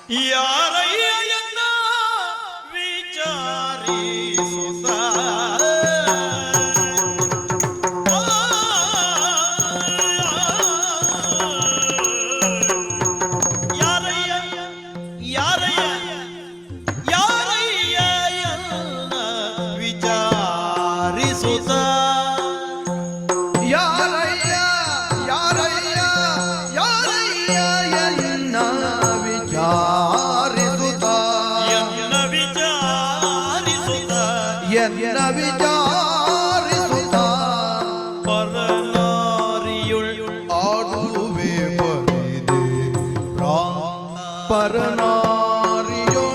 ಯಾರಯ್ಯನ ವಿಚಾರಿಸುತ್ತ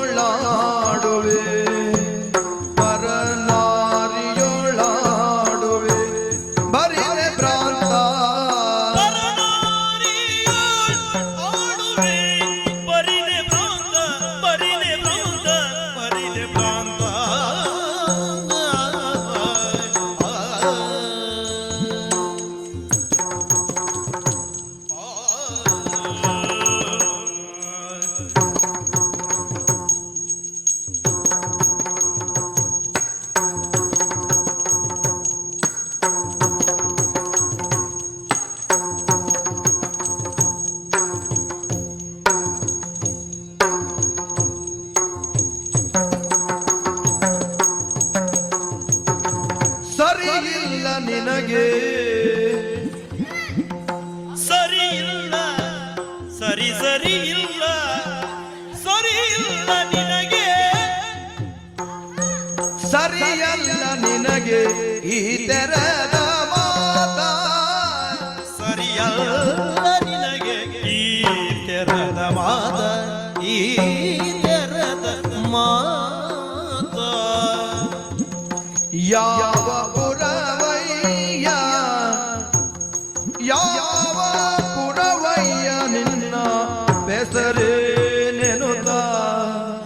ಪರನಾರಿಯೊಳಾಡುವೆ ಪರನಾರಿಯೊಳಾಡುವೆ ಬರಿದೆ ಭ್ರಾಂತ ಪರನಾರಿಯೊಳಾಡುವೆ ಬರಿದೆ ಭ್ರಾಂತ ಬರಿದೆ ಭ್ರಾಂತ ಬರಿದೆ ಭ್ರಾಂತ ಸರಿಯಿಲ್ಲ ನಿನಗೆ ಸರಿ ಇಲ್ಲ ಸರಿ ಸರಿ ಇಲ್ಲ ಸರಿ ಇಲ್ಲ ನಿನಗೆ ಸರಿಯಲ್ಲ ನಿನಗೆ ಈ ತೆರೆದ ಮಾತ ಸರಿಯಲ್ಲ ನಿನಗೆ ಈ ತೆರೆದ ಮಾತ ಈ ತೆರೆದ ಮಾತ ಯಾವ ಪುರವಯ್ಯ ಯಾವ ಪುರವಯ್ಯ ನಿನ್ನ ಬೆಸರೇ ನೆನುತ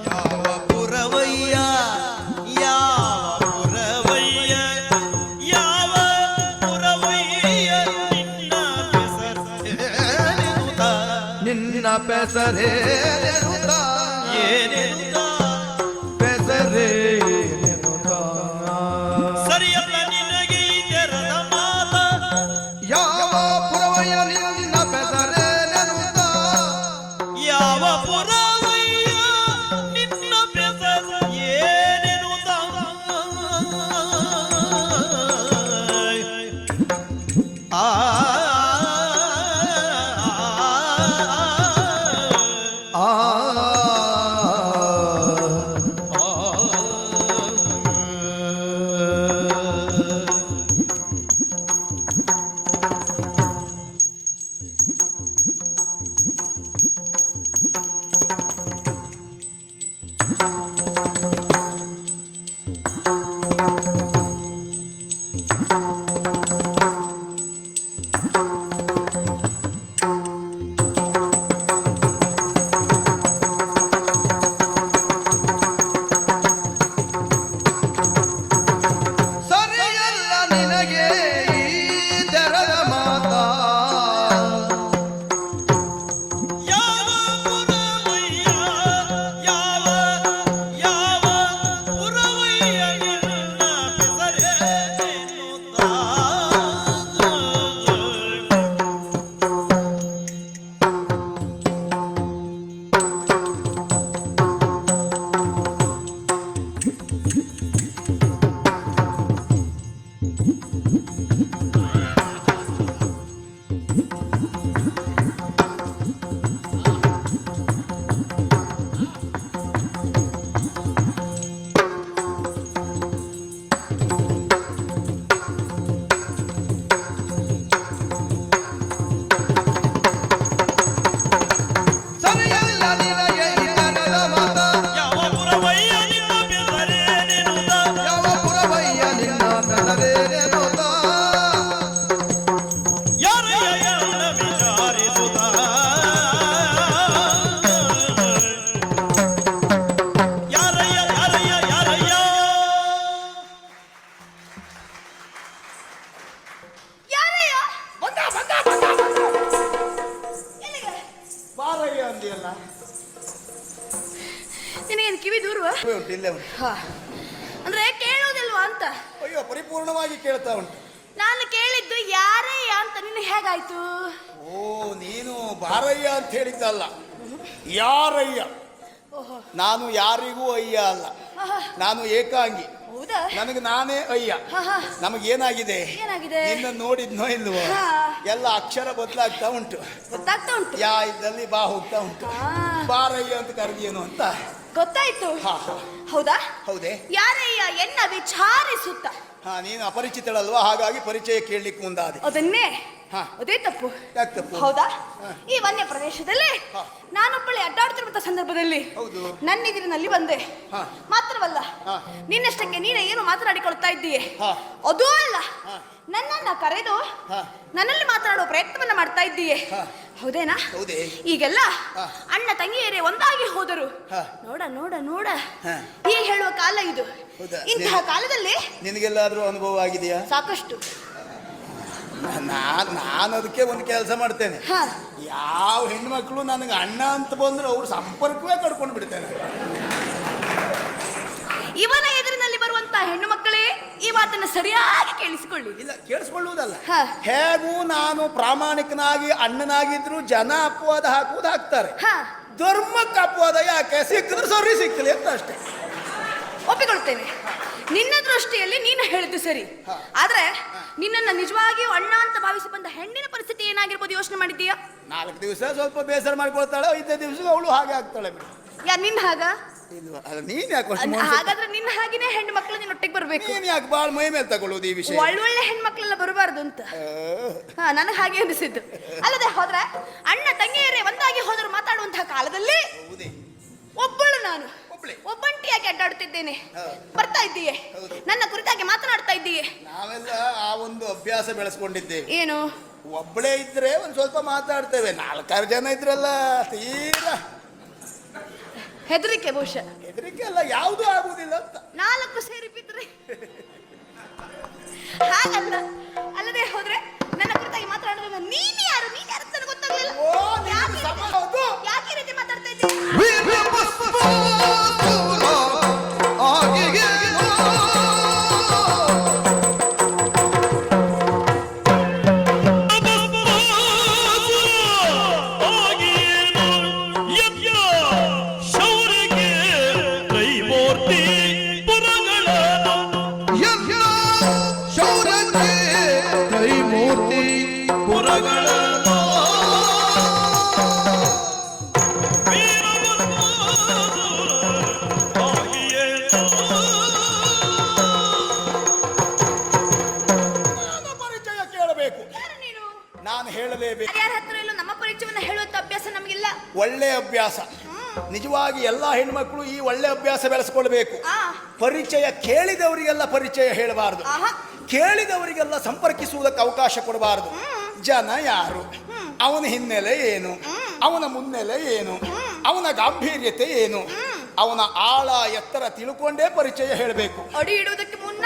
ಯಾವ ಪುರವಯ್ಯ ಯಾವ ಪುರವಯ್ಯ ಯಾವ ಪುರವಯ್ಯ ನಿನ್ನ ಹೆಸರೇನೆನುತ ನಿನ್ನ ಬೆಸರೇ ನೆನುತ ಏನೆನುತ ಬೆಸರೇ ಸರಿಯಲ್ಲ ನಿನಗೆ ಈ ತೆರೆದ ಮಾತ ಯಾವ ಪುರವಯ್ಯ ನಿನ್ನ ಬೆಸರೇ ನೆನುತ ಯಾವ ಪುರವಯ್ಯ ನಿನ್ನ ಬೆಸರ ಏನೆನುತ ಆ ಆ ಸರಿಯಲ್ಲ ನಿನಗೆ ಈ ತೆರೆದ ಮಾತ ಯಾವ ಪುರವಯ್ಯ ಯಾವ ಯಾವ ಪುರವಯ್ಯ ನಿನ್ನ ಹೆಸರೇನೆನುತ ಸರಿಯಲ್ಲ ನಿನಗೆ ಈ ತೆರೆದ ಮಾತ ಯಾವ ಪುರವಯ್ಯ ನಿನ್ನ ಹೆಸರೇನೆನುತ ಯಾವ ಪುರವಯ್ಯ ನಿನ್ನ ಬೆಸರೇ ನೆನುತ ಯಾರಯ್ಯನ ವಿಚಾರಿಸುತ್ತ ಯಾರಯ್ಯ ಯಾರಯ್ಯ ಯಾರಯ್ಯ ಯಾರಯ್ಯ? ಎಲ್ಲಿಗೆ? ಬಾರಯ್ಯ ಅಂದಿಯಲ್ಲ ನಿನಗೇನು ಕಿವಿ ದೂರುವ ಉಂಟು ಇಲ್ಲೇ ಉಂಟು. ಅಂದ್ರೆ ಕೇಳೋದಿಲ್ವಾ ಅಂತ. ಅಯ್ಯೋ ಪರಿಪೂರ್ಣವಾಗಿ ಕೇಳ್ತಾ ಉಂಟು. ನಾನು ಕೇಳಿದ್ದು ಯಾರಯ್ಯ ಅಂತ ನಿನಗೆ ಹೇಗಾಯ್ತು? ಓ ನೀನು ಬಾರಯ್ಯ ಅಂತ ಹೇಳಿದ್ದಲ್ಲ, ಯಾರಯ್ಯ. ನಾನು ಯಾರಿಗೂ ಅಯ್ಯ ಅಲ್ಲ, ನಾನು ಏಕಾಂಗಿ. ಹೌದಾ? ನನಗೆ ನಾನೇ ಅಯ್ಯ. ನಮಗೇನಾಗಿದೆ, ಏನಾಗಿದೆ? ನಿನ್ನ ನೋಡಿದ್ನೋ ಇಲ್ವೋ, ಎಲ್ಲ ಅಕ್ಷರ ಬದಲಾಗ್ತಾ ಉಂಟು. ಗೊತ್ತಾಗ್ತಾ ಉಂಟು. ಯಾ ಇದ್ದಲ್ಲಿ ಬಾ ಹೋಗ್ತಾ ಉಂಟು. ಬಾರಯ್ಯ ಅಂತ ಕರೆದೇನು ಅಂತ ಗೊತ್ತಾಯ್ತು. ಹೌದಾ? ಹೌದೇ? ಯಾರಯ್ಯ ಎನ್ನ ವಿಚಾರಿಸುತ್ತ. ನೀನು ಅಪರಿಚಿತಳಲ್ವಾ, ಹಾಗಾಗಿ ಪರಿಚಯ ಕೇಳಲಿಕ್ಕೆ ಮುಂದಾದೆ. ಅದನ್ನೇ ಅದೇ ತಪ್ಪು. ಯಾಕೆ ತಪ್ಪು? ಹೌದಾ? ಈ ವನ್ಯ ಪ್ರದೇಶದಲ್ಲಿ ನಾನೊಬ್ಬಳೆ ಅಡ್ಡಾಡ್ತಿರುವಂತ ಸಂದರ್ಭದಲ್ಲಿ ನನ್ನೆದುರಿನಲ್ಲಿ ಬಂದೆ. ಮಾತ್ರವಲ್ಲ, ನಿನ್ನಷ್ಟಕ್ಕೆ ನೀನೇ ಏನು ಮಾತನಾಡಿಕೊಳ್ತಾ ಇದ್ದೀಯೆ ಅದೂ ಅಲ್ಲ, ನನ್ನನ್ನ ಕರೆದು ನನ್ನಲ್ಲಿ ಮಾತನಾಡುವ ಪ್ರಯತ್ನವನ್ನ ಮಾಡ್ತಾ ಇದ್ದೀಯೆ. ಹೌದೇನಾ? ಈಗೆಲ್ಲ ಅಣ್ಣ ತಂಗಿಯರೇ ಒಂದಾಗಿ ಹೋದರು. ನೋಡ ನೋಡ ನೋಡ, ಈ ಹೇಳುವ ಕಾಲ ಇದು. ಇಂತಹ ಕಾಲದಲ್ಲಿ ನಿನಗೆಲ್ಲಾದ್ರೂ ಅನುಭವ ಆಗಿದೆಯಾ? ಸಾಕಷ್ಟು. ನಾನು ಅದಕ್ಕೆ ಒಂದು ಕೆಲಸ ಮಾಡ್ತೇನೆ. ಯಾವ ಹೆಣ್ಮಕ್ಳು ನನಗೆ ಅಣ್ಣ ಅಂತ ಬಂದ್ರೆ ಅವ್ರು ಸಂಪರ್ಕವೇ ಕಡ್ಕೊಂಡು ಬಿಡ್ತೇನೆ. ಇವನ ಎದುರಿನಲ್ಲಿ ಬರುವಂತಹ ಹೆಣ್ಣು ಮಕ್ಕಳೇ ಈ ಮಾತನ್ನು ಸರಿಯಾಗಿ ಕೇಳಿಸಿಕೊಳ್ಳಿ. ಇಲ್ಲ, ಕೇಳಿಸ್ಕೊಳ್ಳುವುದಲ್ಲ. ಹೇಗೂ ನಾನು ಪ್ರಾಮಾಣಿಕನಾಗಿ ಅಣ್ಣನಾಗಿದ್ರು ಜನ ಅಪವಾದ ಹಾಕುವುದು ಹಾಕ್ತಾರೆ. ಧರ್ಮಕ್ಕೆ ಅಪವಾದ ಯಾಕೆ? ಸಿಕ್ಕಿದ್ರೆ ಸರಿ, ಸಿಕ್ಕಿಲ್ಲ ಅಂತ ಅಷ್ಟೇ. ಒಪ್ಪಿಕೊಳ್ತೇನೆ, ನಿನ್ನ ದೃಷ್ಟಿಯಲ್ಲಿ ನೀನು ಹೇಳಿದ್ದು ಸರಿ. ಆದ್ರೆ ನಿನ್ನನ್ನ ನಿಜವಾಗಿಯೂ ಅಣ್ಣ ಅಂತ ಭಾವಿಸಿ ಬಂದ ಹೆಣ್ಣಿನ ಪರಿಸ್ಥಿತಿ ಏನಾಗಿರ್ಬೋದು ಯೋಚನೆ ಮಾಡಿದ್ದೀಯಾ? 4 ದಿವಸ ಸ್ವಲ್ಪ ಬೇಸರ ಮಾಡ್ಕೊಳ್ತಾಳೆ, 5ನೇ ದಿವಸ ಅವಳು ಹಾಗೆ ಆಗ್ತಾಳೆ. ಯಾ ನಿನ್ನ ಹಾಗ? ನೀನ್ ಯಾಕೆ? ಹಾಗಾದ್ರೆ ನಿನ್ನ ಹಾಗೇನೆ ಹೆಣ್ಣು ಮಕ್ಕಳು ನಿನ್ನೊಟ್ಟಿಗೆ ಬರ್ಬೇಕು. ನೀನ್ ಯಾಕೆ ಬಾಳ್ ಮೈ ಮೇಲೆ ತಗೊಳ್ಳೋದು ಈ ವಿಷಯ? ಒಳ್ಳೊಳ್ಳೆ ಹೆಣ್ಮಕ್ಳೆಲ್ಲ ಬರಬಾರ್ದು ಅಂತ ನನಗೆ ಹಾಗೆ ಅನಿಸಿದ್ದು. ಅಲ್ಲದೆ ಹೋದ್ರೆ ಅಣ್ಣ ತಂಗಿಯರೇ ಒಂದಾಗಿ ಹೋದರು ಮಾತಾಡುವಂತಹ ಕಾಲದಲ್ಲಿ ಒಬ್ಬಳು ನಾನು ಒಬ್ಬಂಟಿಯಾಗಿ ಅಡ್ಡಾಡುತ್ತಿದ್ದೇನೆ. ಬರ್ತಾ ಇದ್ದೀಯೆ, ನನ್ನ ಕುರಿತಾಗಿ ಮಾತನಾಡ್ತಾ ಇದ್ದೀಯೆ. ನಾವೆಲ್ಲ ಆ ಒಂದು ಅಭ್ಯಾಸ ಬೆಳೆಸ್ಕೊಂಡಿದ್ದೇವೆ. ಏನು? ಒಬ್ಬಳೇ ಇದ್ರೆ ಒಂದ್ ಸ್ವಲ್ಪ ಮಾತಾಡ್ತೇವೆ, 4-6 ಜನ ಇದ್ರಲ್ಲ ತೀರಾ ಹೆದರಿಕೆ. ಬಹುಶಃ ಹೆದರಿಕೆ ಅಲ್ಲ, ಯಾವುದು ಆಗುವುದಿಲ್ಲ ಅಂತ. 4 ಸೇರಿ ಬಿದ್ರೆ ಹಾಗಲ್ಲ. ಅಲ್ಲದೆ ಹೋದ್ರೆ ನನ್ನ ಕುರಿತಾಗಿ ಮಾತನಾಡುವಾಗ ನೀನು ಯಾರು ಅಂತ ಗೊತ್ತಾಗ್ಲಿಲ್ಲ. ಯಾಕೆ ಈ ರೀತಿ ಮಾತಾಡ್ತಾ ಇದ್ದೀನಿ? ಒಳ್ಳೆ ಅಭ್ಯಾಸ. ನಿಜವಾಗಿ ಎಲ್ಲ ಹೆಣ್ಮಕ್ಳು ಈ ಒಳ್ಳೆ ಅಭ್ಯಾಸ ಬೆಳೆಸ್ಕೊಳ್ಬೇಕು. ಪರಿಚಯ ಕೇಳಿದವರಿಗೆಲ್ಲ ಪರಿಚಯ ಹೇಳಬಾರದು, ಕೇಳಿದವರಿಗೆಲ್ಲ ಸಂಪರ್ಕಿಸುವುದಕ್ಕೆ ಅವಕಾಶ ಕೊಡಬಾರದು. ಜನ ಯಾರು, ಅವನ ಹಿನ್ನೆಲೆ ಏನು, ಅವನ ಮುನ್ನೆಲೆ ಏನು, ಅವನ ಗಾಂಭೀರ್ಯತೆ ಏನು, ಅವನ ಆಳ ಎತ್ತರ ತಿಳ್ಕೊಂಡೇ ಪರಿಚಯ ಹೇಳಬೇಕು. ಅಡಿ ಇಡುವುದಕ್ಕೆ ಮುನ್ನ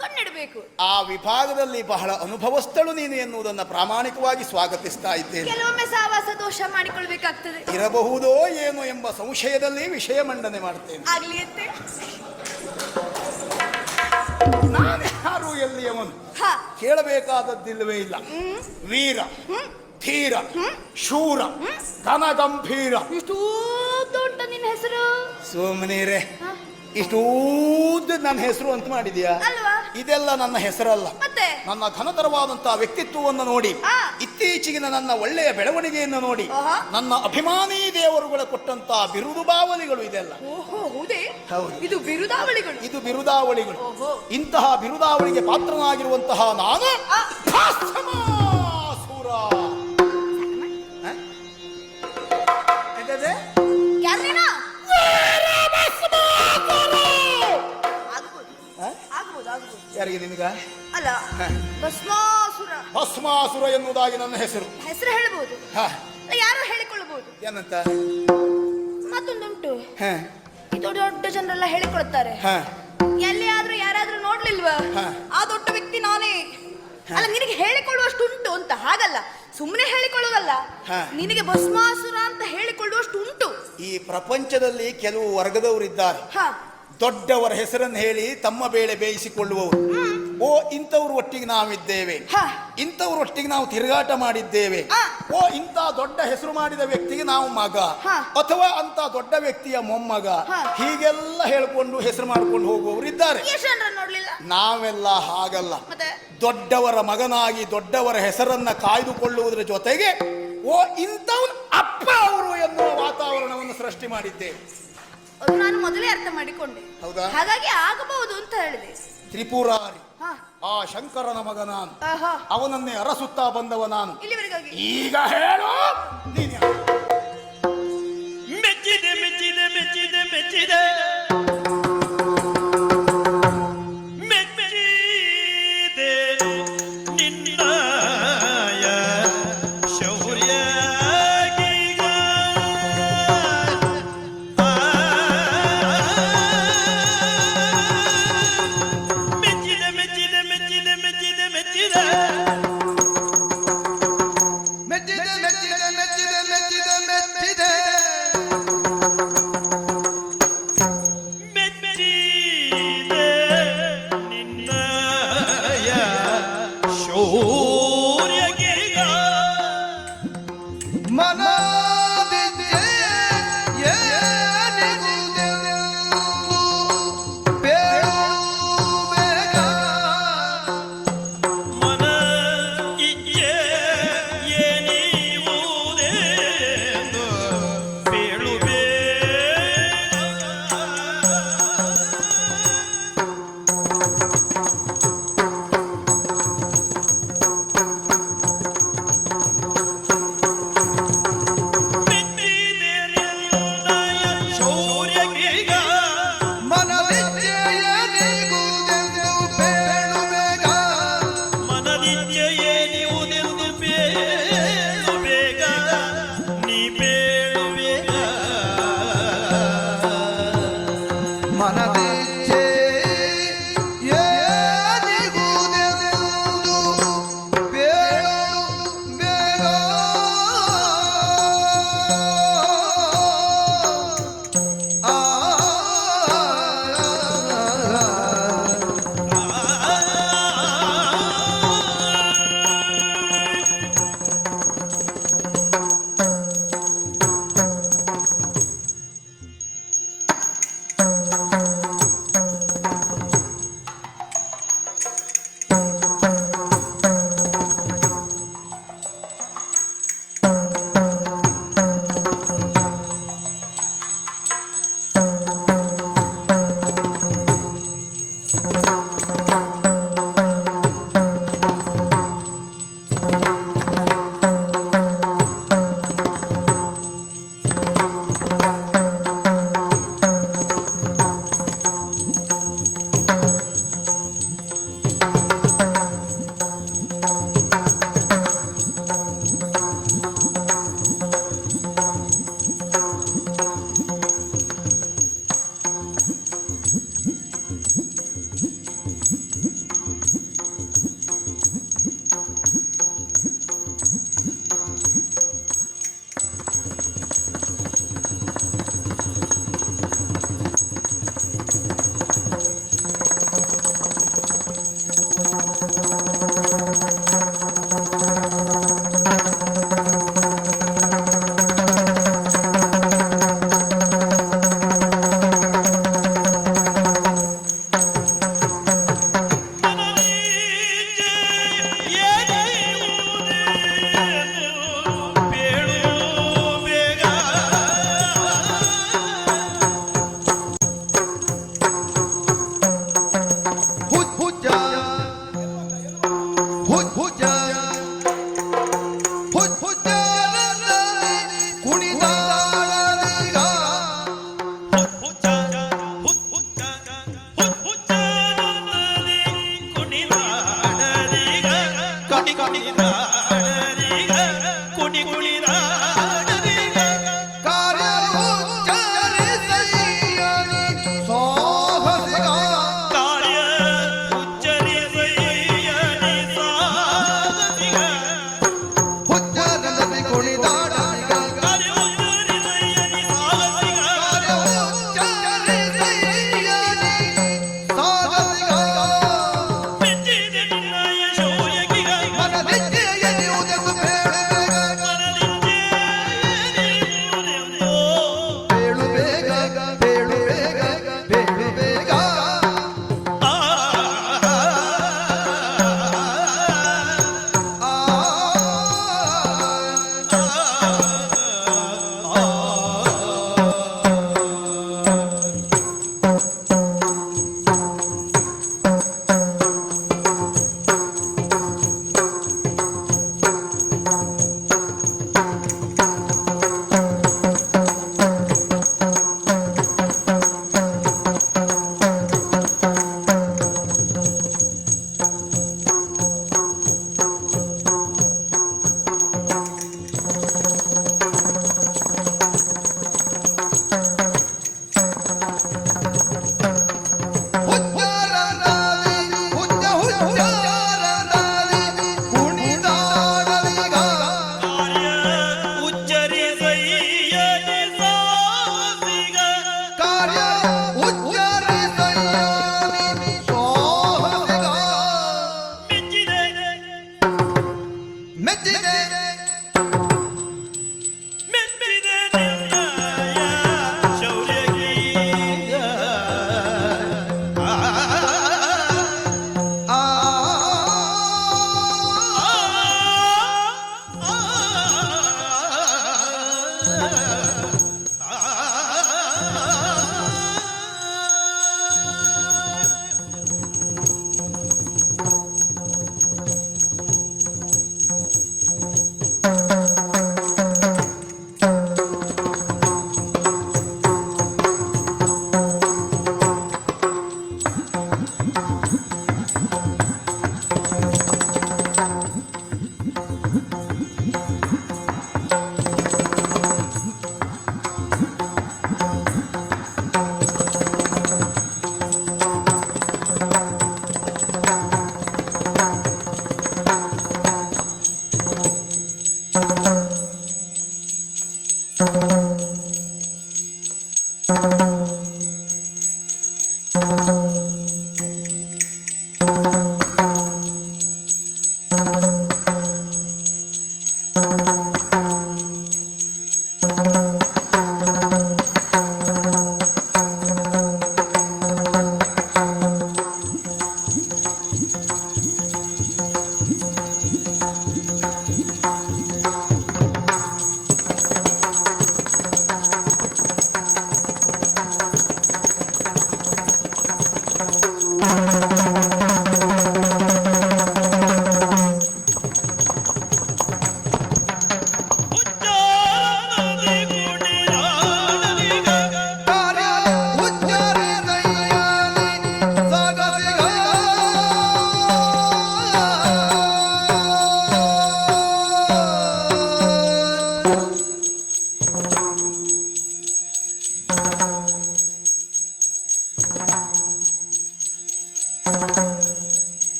ಕಣ್ಣಿಡಬೇಕು. ಆ ವಿಭಾಗದಲ್ಲಿ ಬಹಳ ಅನುಭವಸ್ಥಳು ನೀನು ಎನ್ನುವುದನ್ನ ಪ್ರಾಮಾಣಿಕವಾಗಿ ಸ್ವಾಗತಿಸ್ತಾ ಇದ್ದೇನೆ. ಕೆಲವೊಮ್ಮೆ ಸಾವಾಸ ದೋಷ ಮಾಡಿಕೊಳ್ಬೇಕಾಗ್ತದೆ, ಇರಬಹುದೋ ಏನು ಎಂಬ ಸಂಶಯದಲ್ಲಿ ವಿಷಯ ಮಂಡನೆ ಮಾಡ್ತೇನೆ. ಆಗ್ಲಿ ಅಂತೆ. ನಾನು ಯಾರು, ಎಲ್ಲಿಯವನು ಕೇಳಬೇಕಾದದ್ದಿಲ್ಲವೇ ಇಲ್ಲ. ವೀರ, ಧೀರ, ಶೂರ, ಘನಗಂಭೀರ. ಇಷ್ಟೂ ದೊಡ್ಡ ನಿನ್ನ ಹೆಸರು? ಸುಮ್ಮನಿರೇ, ಇಷ್ಟೂ ನನ್ನ ಹೆಸರು ಅಂತ ಮಾಡಿದ್ಯಾ? ಇದೆಲ್ಲ ನನ್ನ ಹೆಸರಲ್ಲ. ನನ್ನ ಘನತರವಾದಂತಹ ವ್ಯಕ್ತಿತ್ವವನ್ನು ನೋಡಿ, ಇತ್ತೀಚೆಗಿನ ನನ್ನ ಒಳ್ಳೆಯ ಬೆಳವಣಿಗೆಯನ್ನು ನೋಡಿ, ನನ್ನ ಅಭಿಮಾನಿ ದೇವರುಗಳ ಕೊಟ್ಟಂತಹ ಬಿರುದು ಬಾವಲಿಗಳು ಇದೆಲ್ಲ. ಇದು ಬಿರುದಾವಳಿಗಳು. ಇದು ಬಿರುದಾವಳಿಗಳು. ಇಂತಹ ಬಿರುದಾವಳಿಗೆ ಪಾತ್ರನಾಗಿರುವಂತಹ ನಾನು ಭಸ್ಮಾಸುರ. ಯಾರಿಗೆ? ನಿನಗ ಅಲ್ಲ, ಭಸ್ಮಾಸುರ. ಭಸ್ಮಾಸುರ ಎನ್ನುವುದಾಗಿ ನನ್ನ ಹೆಸರು. ಹೆಸರು ಹೇಳಬಹುದು, ಯಾರು ಹೇಳಿಕೊಳ್ಳಬಹುದು. ಏನಂತ? ಮತ್ತೊಂದುಂಟು, ಇದು ದೊಡ್ಡ ಜನರೆಲ್ಲ ಹೇಳಿಕೊಳ್ತಾರೆ. ಎಲ್ಲಿ ಆದ್ರೂ ಯಾರಾದ್ರೂ ನೋಡ್ಲಿಲ್ವಾ, ಆ ದೊಡ್ಡ ವ್ಯಕ್ತಿ ನಾನೇ. ಅಲ್ಲ, ನಿನಗೆ ಹೇಳಿಕೊಳ್ಳುವಷ್ಟು ಉಂಟು ಅಂತ. ಹಾಗಲ್ಲ, ಸುಮ್ಮನೆ ಹೇಳಿಕೊಳ್ಳುವಲ್ಲ, ನಿನಗೆ ಭಸ್ಮಾಸುರ ಅಂತ ಹೇಳಿಕೊಳ್ಳುವಷ್ಟು ಉಂಟು. ಈ ಪ್ರಪಂಚದಲ್ಲಿ ಕೆಲವು ವರ್ಗದವರಿದ್ದಾರೆ, ಹಾ ದೊಡ್ಡವರ ಹೆಸರನ್ನು ಹೇಳಿ ತಮ್ಮ ಬೇಳೆ ಬೇಯಿಸಿಕೊಳ್ಳುವವರು. ಓ ಇಂಥವ್ರ ಒಟ್ಟಿಗೆ ನಾವಿದ್ದೇವೆ, ಹಾ. ಇಂಥವ್ರ ಒಟ್ಟಿಗೆ ನಾವು ತಿರುಗಾಟ ಮಾಡಿದ್ದೇವೆ, ಆ. ಓ ಇಂಥ ದೊಡ್ಡ ಹೆಸರು ಮಾಡಿದ ವ್ಯಕ್ತಿಗೆ ನಾವು ಮಗ, ಹಾ. ಅಥವಾ ಅಂತ ದೊಡ್ಡ ವ್ಯಕ್ತಿಯ ಮೊಮ್ಮಗ, ಹಾ. ಹೀಗೆಲ್ಲ ಹೇಳ್ಕೊಂಡು ಹೆಸರು ಮಾಡ್ಕೊಂಡು ಹೋಗುವವರು ಇದ್ದಾರೆ. ಯಶಂದ್ರ ನೋಡ್ಲಿಲ್ಲ ನಾವೆಲ್ಲ ಹಾಗಲ್ಲ. ಮತ್ತೆ ದೊಡ್ಡವರ ಮಗನಾಗಿ ದೊಡ್ಡವರ ಹೆಸರನ್ನ ಕಾಯ್ದುಕೊಳ್ಳುವುದರ ಜೊತೆಗೆ ಓ ಇಂಥವ್ನ ಅಪ್ಪ ಅವರು ಎನ್ನುವ ವಾತಾವರಣವನ್ನು ಸೃಷ್ಟಿ ಮಾಡಿದ್ದೇವೆ. ಅದು ನಾನು ಮೊದಲೇ ಅರ್ಥ ಮಾಡಿಕೊಂಡೆ. ಹೌದಾ? ಹಾಗಾಗಿ ಆಗಬಹುದು ಅಂತ ಹೇಳಿದೆ. ತ್ರಿಪುರಾರಿ ಹಾ. ಆ ಶಂಕರನ ಮಗ ನಾನು, ಆಹಾ. ಅವನನ್ನೇ ಅರಸುತ್ತಾ ಬಂದವ ನಾನು. ಇಲ್ಲಿವರೆಗಾಗಿ ಈಗ ಹೇಳು ನೀನು ಯಾರು? ಮೆಚ್ಚಿದೆ ಮೆಚ್ಚಿದೆ ಮೆಚ್ಚಿದೆ ಮೆಚ್ಚಿದೆ ಮೆಚ್ಚಿದೆ ನಿನ್ನಯ ಶೌರ್ಯ ಮೆಚ್ಚಿದೆ ಮೆಚ್ಚಿದೆ ಮೆಚ್ಚಿದೆ ಮೆಚ್ಚಿದೆ ಮೆಚ್ಚಿದೆ ಮೆಚ್ಚಿದೆ ಮೆಚ್ಚಿದೆ ಮೆಚ್ಚಿದೆ ಮೆಚ್ಚಿದೆ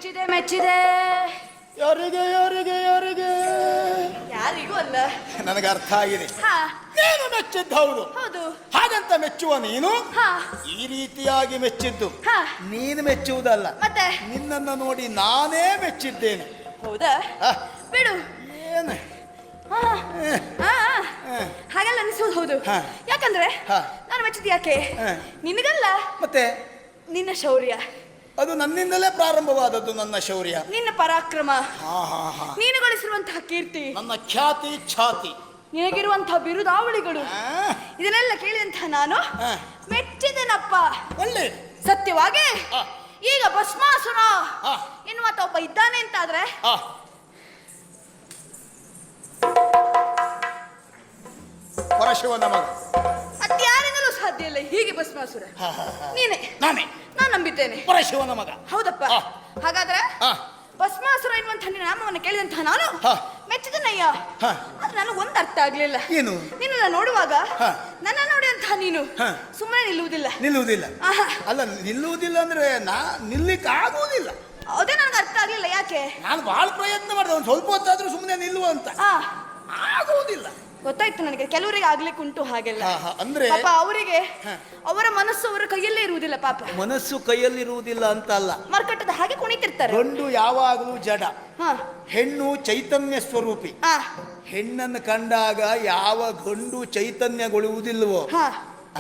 ಮೆಚ್ಚಿದೆ ಮೆಚ್ಚಿದೆ. ಯಾರಿಗೆ ಯಾರಿಗೆ ಯಾರಿಗೆ ಯಾರಿಗೂ ಅಲ್ಲ. ನನಗೆ ಅರ್ಥ ಆಗಿದೆ. ಹಾ ನೀನು ಮೆಚ್ಚಿದ್ದು ಹೌದು. ಹೌದು. ಹಾಗಂತ ಮೆಚ್ಚುವ ನೀನು ಹಾ ಈ ರೀತಿಯಾಗಿ ಮೆಚ್ಚಿದ್ದು ಹಾ ನೀನು ಮೆಚ್ಚುವುದಲ್ಲ, ಮತ್ತೆ ನಿನ್ನನ್ನು ನೋಡಿ ನಾನೇ ಮೆಚ್ಚಿದ್ದೇನೆ. ಹೌದಾ? ಆ, ಬಿಡು. ಏನು ಹಾ, ಹಾ, ಹಾಗೆಲ್ಲ ಅನಿಸೋದು ಹೌದು. ಹಾ. ಯಾಕಂದ್ರೆ ಹಾ. ನಾನು ಮೆಚ್ಚಿದ ಯಾಕೆ? ಹಾ. ನಿನಗಲ್ಲ, ಮತ್ತೆ ನಿನ್ನ ಶೌರ್ಯ, ಅದು ನನ್ನಿಂದಲೇ ಪ್ರಾರಂಭವಾದದ್ದು. ನನ್ನ ಶೌರ್ಯ, ನಿನ್ನ ಪರಾಕ್ರಮ, ಹಾ ಹಾ ಹಾ, ನೀನು ಗಳಿಸಿರುವಂತಹ ಕೀರ್ತಿ, ನನ್ನ ಖ್ಯಾತಿ ಛಾತಿ, ನಿನಗಿರುವಂತಹ ಬಿರುದಾವಳಿಗಳು, ಆ, ಇದನ್ನೆಲ್ಲ ಕೇಳಿದಂತಹ ನಾನು ಆ, ಮೆಚ್ಚಿದೆನಪ್ಪ. ಒಳ್ಳೆ ಸತ್ಯವಾಗಿ ಆ. ಈಗ ಭಸ್ಮಾಸುರ ಆ. ಎನ್ನುವಂತ ಒಬ್ಬ ಇದ್ದಾನೆ ಅಂತಾದ್ರೆ ಆ, ಪರಶಿವನ ಮಗ. ಮತ್ಯಾರಿಂದಲೂ ಸಾಧ್ಯ ಇಲ್ಲ ಹೀಗೆ ಭಸ್ಮಾಸುರ. ಹಾ, ಹಾ, ಹಾ. ನೀನೆ, ನಾನೇ ನಾನು ನಂಬಿದ್ದೇನೆ. ಪರಶಿವನ ಮಗ. ಹೌದಪ್ಪ. ಆ. ಹಾಗಾದ್ರೆ ಆ, ಭಸ್ಮಾಸುರ ಎನ್ನುವಂತಹ ನಿನ್ನ ನಾಮವನ್ನು ಕೇಳಿದಂತಹ ನಾನು ಹಾ. ಮೆಚ್ಚಿದನಯ್ಯ. ಹಾ. ಆದ್ರೆ ನನಗೆ ಒಂದು ಅರ್ಥ ಆಗ್ಲಿಲ್ಲ. ಏನು? ನಿನ್ನ ನೋಡುವಾಗ ಹಾ. ನನ್ನ ನೋಡಿದಂತಹ ನೀನು ಹಾ. ಸುಮ್ಮನೆ ನಿಲ್ಲುವುದಿಲ್ಲ. ನಿಲ್ಲುವುದಿಲ್ಲ. ಆಹಾ. ಅಲ್ಲ, ನಿಲ್ಲುವುದಿಲ್ಲ ಅಂದ್ರೆ ನಿಲ್ಲಿಕ್ಕೆ ಆಗುವುದಿಲ್ಲ. ಅದೇ ನನಗೆ ಅರ್ಥ ಆಗ್ಲಿಲ್ಲ ಯಾಕೆ. ನಾನು ಬಹಳ ಪ್ರಯತ್ನ ಮಾಡಿದೆ, ಒಂದು ಸ್ವಲ್ಪ ಹೊತ್ತಾದ್ರೂ ಸುಮ್ಮನೆ ನಿಲ್ಲುವ ಅಂತ. ಆ ಆಗುವುದಿಲ್ಲ. ಗೊತ್ತಾಯ್ತು ನನಗೆ. ಕೆಲವರಿಗೆ ಆಗ್ಲಿಕ್ಕೆ ಉಂಟು ಹಾಗೆಲ್ಲ. ಹಾ, ಹಾ, ಅಂದ್ರೆ ಪಾಪ ಅವರಿಗೆ ಹಾ. ಅವರ ಮನಸ್ಸು ಅವರ ಕೈಯಲ್ಲೇ ಇರುವುದಿಲ್ಲ ಪಾಪ. ಮನಸ್ಸು ಕೈಯಲ್ಲಿರುವುದಿಲ್ಲ ಅಂತ ಅಲ್ಲ, ಮರ್ಕಟ್ಟದ ಹಾಗೆ ಕುಣಿತಿರ್ತಾರೆ. ಗಂಡು ಯಾವಾಗಲೂ ಜಡ, ಹಾ ಹೆಣ್ಣು ಚೈತನ್ಯ ಸ್ವರೂಪಿ. ಆ ಹೆಣ್ಣನ್ನು ಕಂಡಾಗ ಯಾವ ಗಂಡು ಚೈತನ್ಯಗೊಳ್ಳುವುದಿಲ್ವೋ ಹಾ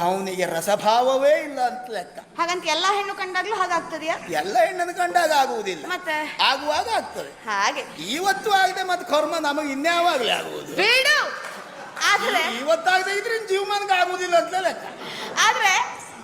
ಅವನಿಗೆ ರಸಭಾವವೇ ಇಲ್ಲ ಅಂತ ಲೆಕ್ಕ. ಹಾಗಂತ ಎಲ್ಲಾ ಹೆಣ್ಣು ಕಂಡಾಗ್ಲೂ ಹಾಗಾಗ್ತದೆಯಾ? ಎಲ್ಲ ಹೆಣ್ಣನ್ನು ಕಂಡಾಗ ಆಗುವುದಿಲ್ಲ, ಮತ್ತೆ ಆಗುವಾಗ ಆಗ್ತದೆ. ಹಾಗೆ ಇವತ್ತು ಆಗದೆ ಮತ್ತೆ ಕರ್ಮ ನಮಗೆ ಇನ್ಯಾವಾಗಲೇ ಆಗುವುದು. ಬೇಡು. ಆದ್ರೆ ಇವತ್ತಾಗದೆ ಇದ್ರೆ ಜೀವಮಾನಕ್ಕೆ ಆಗುವುದಿಲ್ಲ ಅಂತ ಲೆಕ್ಕ. ಆದ್ರೆ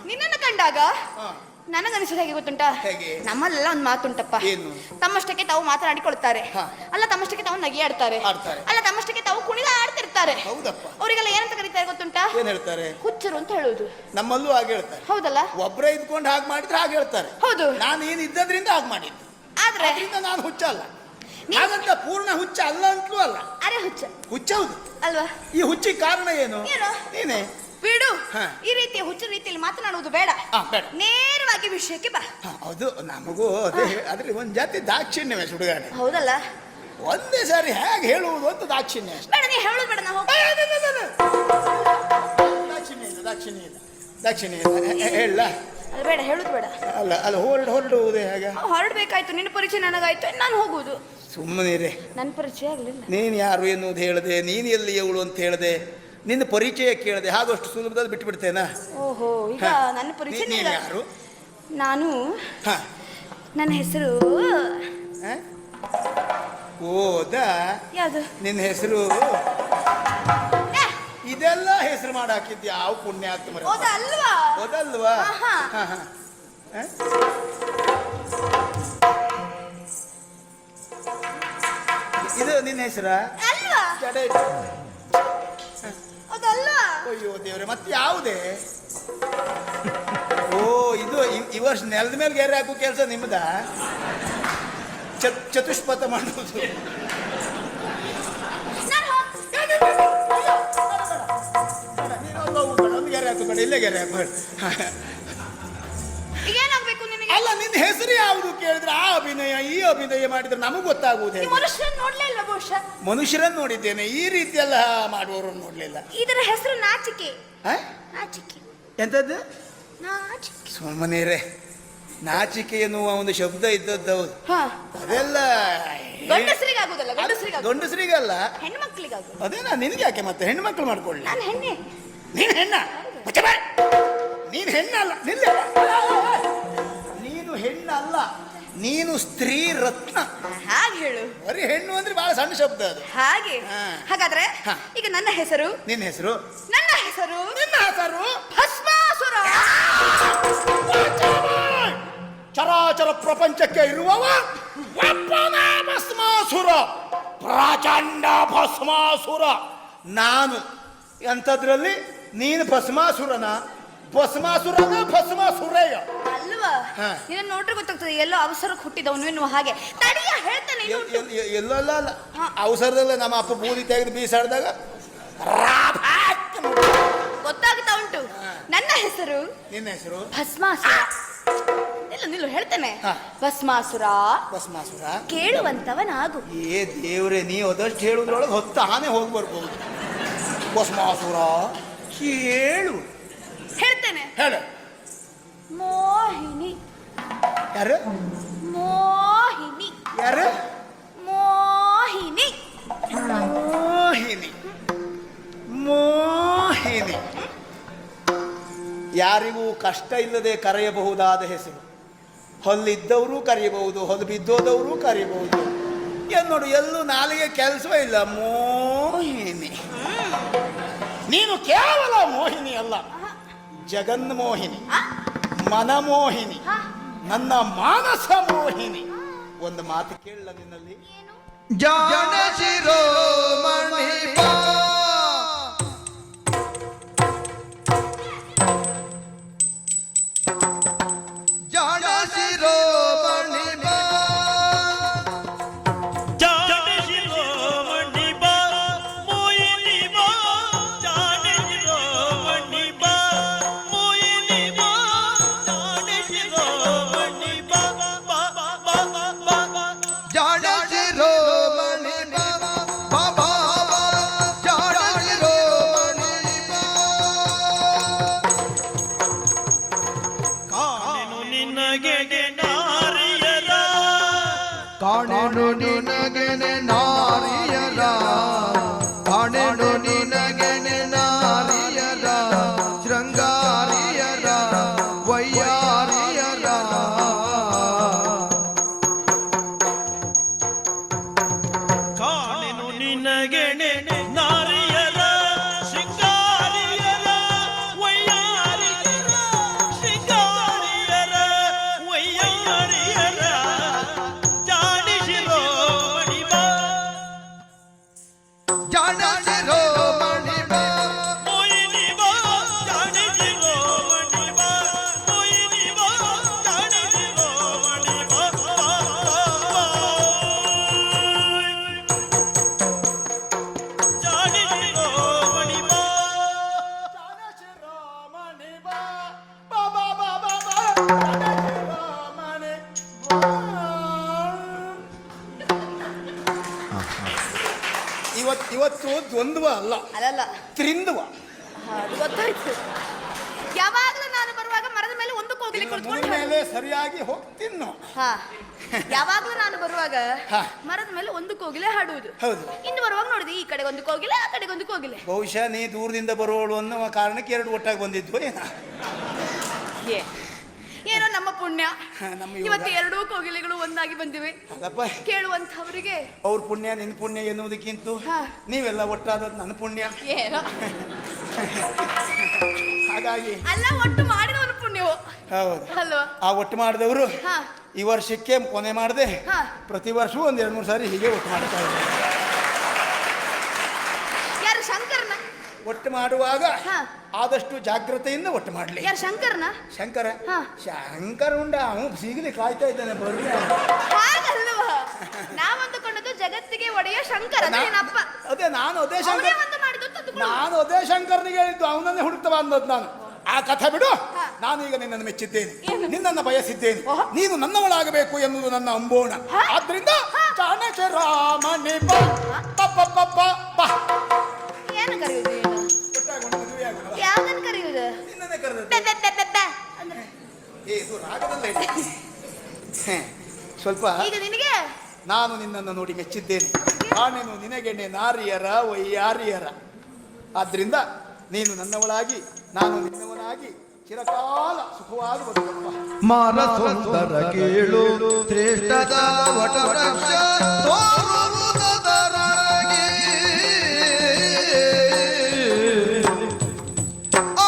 ನಿನ್ನನ್ನು ಕಂಡಾಗ ಹಾ. ನನಗನಿಸೋದು ಹೇಗೆ ಗೊತ್ತುಂಟಾ? ಹೇಗೆ? ನಮ್ಮಲ್ಲೆಲ್ಲ ಒಂದು ಮಾತುಂಟಪ್ಪ. ಏನು? ತಮ್ಮಷ್ಟಕ್ಕೆ ತಾವು ಮಾತನಾಡಿಕೊಳ್ತಾರೆ. ಹಾ. ಅಲ್ಲ ತಮ್ಮಷ್ಟಕ್ಕೆ ತಾವು ನಗಿಯಾಡ್ತಾರೆ. ಆಡ್ತಾರೆ. ಅಲ್ಲ ತಮ್ಮಷ್ಟಕ್ಕೆ ತಾವು ಕುಣಿದ ಆಡ್ತಿರ್ತಾರೆ. ಹೌದಪ್ಪ. ಅವರಿಗೆಲ್ಲ ಏನಂತ ಕರೀತಾರೆ ಗೊತ್ತುಂಟಾ? ಏನ್ ಹೇಳ್ತಾರೆ? ಹುಚ್ಚರು ಅಂತ ಹೇಳುವುದು. ನಮ್ಮಲ್ಲೂ ಹಾಗೆ ಹೇಳ್ತಾರೆ. ಹೌದಲ್ಲ? ಒಬ್ಬರೇ ಇದ್ಕೊಂಡು ಹಾಗೆ ಮಾಡಿದ್ರೆ ಹಾಗೆ ಹೇಳ್ತಾರೆ. ಹೌದು. ನಾನು ಏನು ಇದ್ದದ್ರಿಂದ ಹಾಗೆ ಮಾಡಿದ್ದು, ಆದ್ರೆ ಅದರಿಂದ ನಾನು ಹುಚ್ಚ ಅಲ್ಲ. ಹಾಗಂತ ಪೂರ್ಣ ಹುಚ್ಚ ಅಲ್ಲ ಅಂತಲೂ ಅಲ್ಲ. ಅರೆ ಹುಚ್ಚ ಹುಚ್ಚ ಹೌದು. ಅಲ್ವಾ? ಈ ಹುಚ್ಚಿಗೆ ಕಾರಣ ಏನು? ಏನು? ನೀನೇ. ಬಿಡು. ಹಾ. ಈ ರೀತಿಯ ಹುಚ್ಚ ರೀತಿಯಲ್ಲಿ ಮಾತನಾಡುವುದು ಬೇಡ. ಬೇಡ. ನೇರವಾಗಿ ವಿಷಯಕ್ಕೆ ಬಾ. ಹೌದು, ನಮಗೂ ಅದೇ, ಅದ್ರಲ್ಲಿ ಒಂದು ಜಾತಿ ದಾಕ್ಷಿಣ್ಯವೇ ಸುಡುಗಾಡೆ. ಹೌದಲ್ಲ? ಒಂದೇ ಸಾರಿ ಹೇಗೆ ಹೇಳುವುದು ಅಂತ ದಾಕ್ಷಿಣ್ಯ ಅಷ್ಟೇ. ಬೇಡ, ನೀ ಹೇಳೋದು ಬೇಡ. ನಾವು ದಾಕ್ಷಿಣ್ಯ ಇಲ್ಲ, ದಾಕ್ಷಿಣ್ಯ ಇಲ್ಲ, ದಾಕ್ಷಿಣ್ಯ ಇಲ್ಲ. ಹೇಳ ಅದು ಬೇಡ, ಹೇಳುದು ಬೇಡ. ಅಲ್ಲ ಅಲ್ಲ, ಹೊರಡುವುದು ಹೇಗೆ? ಹೊರಡ್ಬೇಕಾಯ್ತು. ನಿನ್ನ ಪರಿಚಯ ನನಗಾಯ್ತು, ನಾನು ಹೋಗುವುದು. ಸುಮ್ಮನೆ ನನ್ನ ಪರಿಚಯ ಆಗ್ಲಿಲ್ಲ. ನೀನು ಯಾರು ಎನ್ನುವುದು ಹೇಳಿದೆ, ನೀನು ಎಲ್ಲಿ ಅವಳು ಅಂತ ಹೇಳಿದೆ, ನಿನ್ನ ಪರಿಚಯ ಕೇಳಿದೆ, ಹಾಗಷ್ಟು ಸುಲಭದಲ್ಲಿ ಬಿಟ್ಬಿಡ್ತೇನಾ? ಓಹೋ, ಈಗ ಹಾ. ನನ್ನ ಪರಿಚಯ ನೀನು ಇಲ್ಲ. ಯಾರು? ನಾನು, ಹಾ. ನನ್ನ ಹೆಸರು ಹ? ಓದಾ? ಯಾವುದು? ನಿನ್ನ ಹೆಸರು ಏ, ಇದೆಲ್ಲ ಹೆಸರು ಮಾಡಾಕಿದ್ಯ ಯಾವ ಪುಣ್ಯಾತ್ಮ. ಹೌದಾ ಅಲ್ವಾ? ಹೌದಲ್ವಾ? ಆಹಾ. ಹಾ, ಹಾ. ಹ? ಇದು ನಿನ್ನ ಹೆಸರ? ಅಲ್ವಾ? ಜಡ. ಅದಲ್ವಾ? ಅಯ್ಯೋ ದೇವ್ರೆ, ಮತ್ತೆ ಯಾವುದೇ? ಓ, ಇದು ಈ ವರ್ಷ ನೆಲದ ಮೇಲೆ ಗೆರೆ ಹಾಕೋ ಕೆಲಸ ನಿಮ್ಮದ? ಚತುಷ್ಪಥ ಮಾಡುವುದು. ಒಂದು ಗೆರೆ ಹಾಕೋ ಬೇಡ, ಇಲ್ಲೇ ಗೆರೆ ಹಾಕಬೇಡ. ಈಗ ಏನಾಗ್ಬೇಕು ನಿನಗೆ? ಅಲ್ಲ, ನಿನ್ನ ಹೆಸರು ಯಾವುದು ಕೇಳಿದ್ರೆ ಆ ಅಭಿನಯ ಈ ಅಭಿನಯ ಮಾಡಿದ್ರೆ ನಮಗೆ ಗೊತ್ತಾಗುವುದೇ. ಈ ಮನುಷ್ಯನ ನೋಡ್ಲೇ ಇಲ್ಲ ಬಹುಶಃ. ಮನುಷ್ಯರನ್ನು ನೋಡಿದ್ದೇನೆ, ಈ ರೀತಿ ಎಲ್ಲ ಮಾಡುವವರನ್ನು ನೋಡ್ಲಿಲ್ಲ. ಇದರ ಹೆಸರು ನಾಚಿಕೆ. ಹ? ನಾಚಿಕೆ. ಎಂತದ್ದು? ನಾಚಿಕೆ. ಸುಮ್ಮನೆ ನಾಚಿಕೆ ಎನ್ನುವ ಒಂದು ಶಬ್ದ ಇದ್ದದ್ದು ಹೌದು. ಹಾ. ಅದೆಲ್ಲ ಗಂಡಸರಿಗಾಗುದಲ್ಲ, ಗಂಡಸರಿಗಾಗುದು. ಗಂಡಸರಿಗಲ್ಲ, ಹೆಣ್ಣು ಮಕ್ಕಳಿಗಾಗುದು. ಅದೇನಾ ನಿನ್ಗೆ ಯಾಕೆ ಮತ್ತೆ ಹೆಣ್ಣು ಮಕ್ಕಳು ಮಾಡ್ಕೊಳ್ಳಿ. ನಾನು ಹೆಣ್ಣೆ. ನೀನು ಹೆಣ್ಣ? ನೀನು ಹೆಣ್ಣಲ್ಲ, ನಿಲ್ಲ. ನೀನು ಹೆಣ್ಣಲ್ಲ, ನೀನು ಸ್ತ್ರೀ ರತ್ನ. ಹಾಗೆ ಹೇಳು. ಬರೀ ಹೆಣ್ಣು ಅಂದ್ರೆ ಬಹಳ ಸಣ್ಣ ಶಬ್ದ ಅದು. ಹಾಗೆ. ಹಾ. ಹಾಗಾದ್ರೆ ಹಾ. ಈಗ ನನ್ನ ಹೆಸರು ನಿನ್ನ ಹೆಸರು? ನನ್ನ ಹೆಸರು ನಿನ್ನ ಹೆಸರು ಭಸ್ಮಾಸುರ. ಚರಾಚರ ಪ್ರಪಂಚಕ್ಕೆ ಇರುವವ ಒಬ್ಬನೇ ಭಸ್ಮಾಸುರ, ಪ್ರಚಂಡ ಭಸ್ಮಾಸುರ. ನಾನು ಎಂಥದ್ರಲ್ಲಿ ನೀನು ಭಸ್ಮಾಸುರನ? ಭಸ್ಮಾಸುರನ ಭಸ್ಮಾಸುರೇಯ ಅಲ್ವಾ? ಹಾ. ಇದನ್ನ ನೋಡ್ರೆ ಗೊತ್ತಾಗ್ತದೆ ಎಲ್ಲೋ ಅವಸರಕ್ಕೆ ಹುಟ್ಟಿದವನು ಎನ್ನುವ ಹಾಗೆ. ತಡಿಯ ಹೇಳ್ತಾನೆ. ಎಲ್ಲಲ್ಲ ಅಲ್ಲ, ಹಾ. ಅವಸರದಲ್ಲ ನಮ್ಮ ಅಪ್ಪ ಬೂದಿ ತೆಗೆದು ಬೀಸಾಡಿದಾಗ ಗೊತ್ತಾಗ್ತಾ ಉಂಟು. ನನ್ನ ಹೆಸರು ನಿನ್ನ ಹೆಸರು ಭಸ್ಮಾಸುರ. ನಿಲ್ಲು ಹೇಳ್ತೇನೆ. ಹಾ. ಭಸ್ಮಾಸುರ ಭಸ್ಮಾಸುರ ಕೇಳುವಂತವನಾಗು. ಏ ದೇವ್ರೆ, ನೀ ಅದಷ್ಟು ಹೇಳುದ್ರೊಳಗೆ ಹೊತ್ತು ಆನೆ ಹೋಗಿ ಬರ್ಬೋದು. ಭಸ್ಮಾಸುರ ಕೇಳು. ಹೇಳ್ತೇನೆ. ಹೇಳು. ಮೋಹಿನಿ. ಯಾರು? ಮೋಹಿನಿ. ಯಾರು? ಮೋಹಿನಿ. ಮೋಹಿನಿ. ಮೋಹಿನಿ ಯಾರಿಗೂ ಕಷ್ಟ ಇಲ್ಲದೆ ಕರೆಯಬಹುದಾದ ಹೆಸರು. ಹೊಲ್ಲಿದ್ದವರು ಕರೆಯಬಹುದು, ಹೊಲು ಬಿದ್ದೋದವರು ಕರೆಯಬಹುದು. ನೋಡು, ಎಲ್ಲೂ ನಾಲಿಗೆ ಕೆಲಸವೇ ಇಲ್ಲ. ಮೋಹಿನಿ. ನೀನು ಕೇವಲ ಮೋಹಿನಿ ಅಲ್ಲ, ಜಗನ್ಮೋಹಿನಿ, ಮನಮೋಹಿನಿ, ನನ್ನ ಮಾನಸ ಮೋಹಿನಿ. ಒಂದು ಮಾತು ಕೇಳಲ್ಲ ನಿನ್ನಲ್ಲಿ? ಜಾಣ ಶಿರೋಮಣಿ ಜಾಣ ಶಿರೋಮಣಿ ಜಾಣೆ ಶಿರೋಮಣಿ ಬಾ ಮೋಹಿನಿ ಬಾ, ಜಾಣೆ ಶಿರೋಮಣಿ ಬಾ ಮೋಹಿನಿ ಬಾ, ಜಾಣೆ ಶಿರೋಮಣಿ ಬಾ ಬಾ ಬಾ ಬಾ ಬಾ. ಜಾಣ ಶಿರೋಮಣಿ ಬಾಬಾ ಜಾಣ ಶಿರೋಮಣಿ ಕಾಣೆನು ನಿನಗೆ ನಾರಿಯರ, ಕಾಣೆನು ನಿನಗೆನೆ ನಾರಿಯರ, ಕಾಣೆನು ನಿನಗೆನೆ ನಾರಿಯರ, ಶೃಂಗಾರಿಯರ ವಯ್ಯಾರಿಯರ. ಕಾಣೆನು ನಿನಗೆಣೆ ನಾರಿಯರ, ಶೃಂಗಾರಿಯರ ವಯ್ಯಾರಿಯರ, ಶೃಂಗಾರಿಯರ ವಯ್ಯಾರಿಯರ, ಜಾಣೆ ಶಿರೋಮಣಿ ಬಾ ಜಾಣ ಶಿರೋಮಣಿ ಮೋಹಿನಿ ಬಾ, ಜಾಣೆ ಶಿರೋಮಣಿ ಬಾ ಮೋಹಿನಿ ಬಾ, ಜಾಣೆ ಶಿರೋಮಣಿ ಬಾ ಬಾ ಬಾ. ಜಾಣೆ ಶಿರೋಮಣಿ ಬಾ. ಇವತ್ತು ದ್ವಂದ್ವ ಅಲ್ಲ, ಅಲ್ಲಲ್ಲ, ತ್ರಿಂದ್ವ. ಅದು ಗೊತ್ತಾಯ್ತು. ಯಾವಾಗ್ಲೂ ನಾನು ಬರುವಾಗ ಮರದ ಮೇಲೆ ಒಂದು ಕೋಗಿಲೆ ಇನ್ನು ಕುಳಿತುಕೊಂಡು ಮುಂದೆ ಮೇಲೆ ಸರಿಯಾಗಿ ಹೋಗ್ತಿನ್ನು. ಹಾ, ಯಾವಾಗ್ಲೂ ನಾನು ಬರುವಾಗ ಹಾ. ಮರದ ಮೇಲೆ ಒಂದು ಕೋಗಿಲೆ ಹಾಡುವುದು. ಹೌದು. ಇನ್ನು ಬರುವಾಗ ನೋಡಿದೆ, ಈ ಕಡೆಗೆ ಒಂದು ಕೋಗಿಲೆ, ಆ ಕಡೆಗೆ ಒಂದು ಕೋಗಿಲೆ. ಬಹುಶಃ ನೀ ದೂರದಿಂದ ಬರೋಳು ಅನ್ನೋ ಕಾರಣಕ್ಕೆ ಎರಡು ಒಟ್ಟಾಗಿ ಬಂದಿದ್ವು ಏನ? ಏ, ಏನೋ ನಮ್ಮ ಪುಣ್ಯ, ನಮ್ಮ ಯೋಗ. ಇವತ್ತು ಎರಡೂ ಕೋಗಿಲೆಗಳು ಒಂದಾಗಿ ಬಂದಿವೆ. ಅಲ್ಲಪ್ಪ, ಕೇಳುವಂತವರಿಗೆ ಅವ್ರ ಪುಣ್ಯ ನಿನ್ ಪುಣ್ಯ ಎನ್ನುವುದಕ್ಕಿಂತ ಹಾ. ನೀವೆಲ್ಲ ಒಟ್ಟಾದದ್ದು ನನ್ನ ಪುಣ್ಯ. ಏನೋ ಹಾಗಾಗಿ ಅಲ್ಲ, ಒಟ್ಟು ಮಾಡಿದವನು ಪುಣ್ಯವು ಹೌದು. ಅಲ್ವಾ? ಆ ಒಟ್ಟು ಮಾಡಿದವರು ಹಾ. ಈ ವರ್ಷಕ್ಕೆ ಕೊನೆ ಮಾಡದೆ ಹಾ. ಪ್ರತಿ ವರ್ಷವೂ ಒಂದ್ 2-3 ಸಾರಿ ಹೀಗೆ ಒಟ್ಟು ಮಾಡ್ತಾ ಇದ್ದಾರೆ. ಯಾರು? ಶಂಕರನ? ಒಟ್ಟು ಮಾಡುವಾಗ ಹಾ. ಆದಷ್ಟು ಜಾಗ್ರತೆಯಿಂದ ಒಟ್ಟು ಮಾಡ್ಲಿ. ಯಾರು? ಶಂಕರನ? ಶಂಕರ. ಹಾ. ಶಂಕರ ಉಂಡ, ಅವನು ಸಿಗಲಿ ಕಾಯ್ತಾ ಇದ್ದಾನೆ, ಬರ್ಲಿ. ಹಾಗಲ್ವಾ? ನಾವಂದುಕೊಂಡದ್ದು ಜಗತ್ತಿಗೆ ಒಡೆಯ ಶಂಕರ, ಅಂದ್ರೆ ಏನಪ್ಪ? ಅದೇ ನಾನು ಅದೇ ಅವನೇ ಶಂಕರ, ಒಂದು ಮಾಡಿದ್ದು ಅಂತ ಅಂದುಕೊಳ್ಳು. ನಾನು ಅದೇ ಶಂಕರನಿಗೆ ಹೇಳಿದ್ದು, ಅವನನ್ನೇ ಹುಡುಕ್ತಾ ಬಂದದ್ದು ನಾನು. ಆ ಕಥೆ ಬಿಡು. ಹಾ. ನಾನು ಈಗ ನಿನ್ನನ್ನು ಮೆಚ್ಚಿದ್ದೇನೆ, ಏನು? ನಿನ್ನನ್ನು ಬಯಸಿದ್ದೇನೆ. ಓಹೋ. ನೀನು ನನ್ನವಳಾಗಬೇಕು ಎನ್ನುವುದು ನನ್ನ ಅಂಬೋಣ. ಹಾ. ಆದ್ರಿಂದ ಚಾಣಕ್ಯರಾಮನೆ ಬಾ ಪ ಪ ಪ ಪ ಪ. ಏನು ಕರೆಯುವುದು? ಏನು? ಒಟ್ಟಾಗೊಂಡು ಮದುವೆ ಆಗೋಣ. ಯಾವ್ದನ್ನು ಕರೆಯುವುದು? ನಿನ್ನನ್ನೇ ಕರೆದದ್ದು. ಬೆ, ಬೆ, ಬೆ, ಬೆ, ಬೆ ಅಂದ್ರೆ ಇದು ರಾಗದಲ್ಲೇ ಇದೆ. ಸ್ವಲ್ಪ ಈಗ ನಿನಗೆ ನಾನು ನಿನ್ನನ್ನು ನೋಡಿ ಮೆಚ್ಚಿದ್ದೇನೆ. ಕಾಣೆನು ನಿನಗೆನೆ ನಾರಿಯರ ವೈಯಾರಿಯರ. ಆದ್ರಿಂದ ನೀನು ನನ್ನವಳಾಗಿ, ನಾನು ನಿನ್ನವನಾಗಿ ಚಿರಕಾಲ ಸುಖವಾಗಿ ಬದುಕಪ್ಪ. ಮಾರ ಸುಂದರ ಕೇಳು ಶ್ರೇಷ್ಠದ ವಟವೃಕ್ಷ ತೋರುವುದರೊಳಗೆ.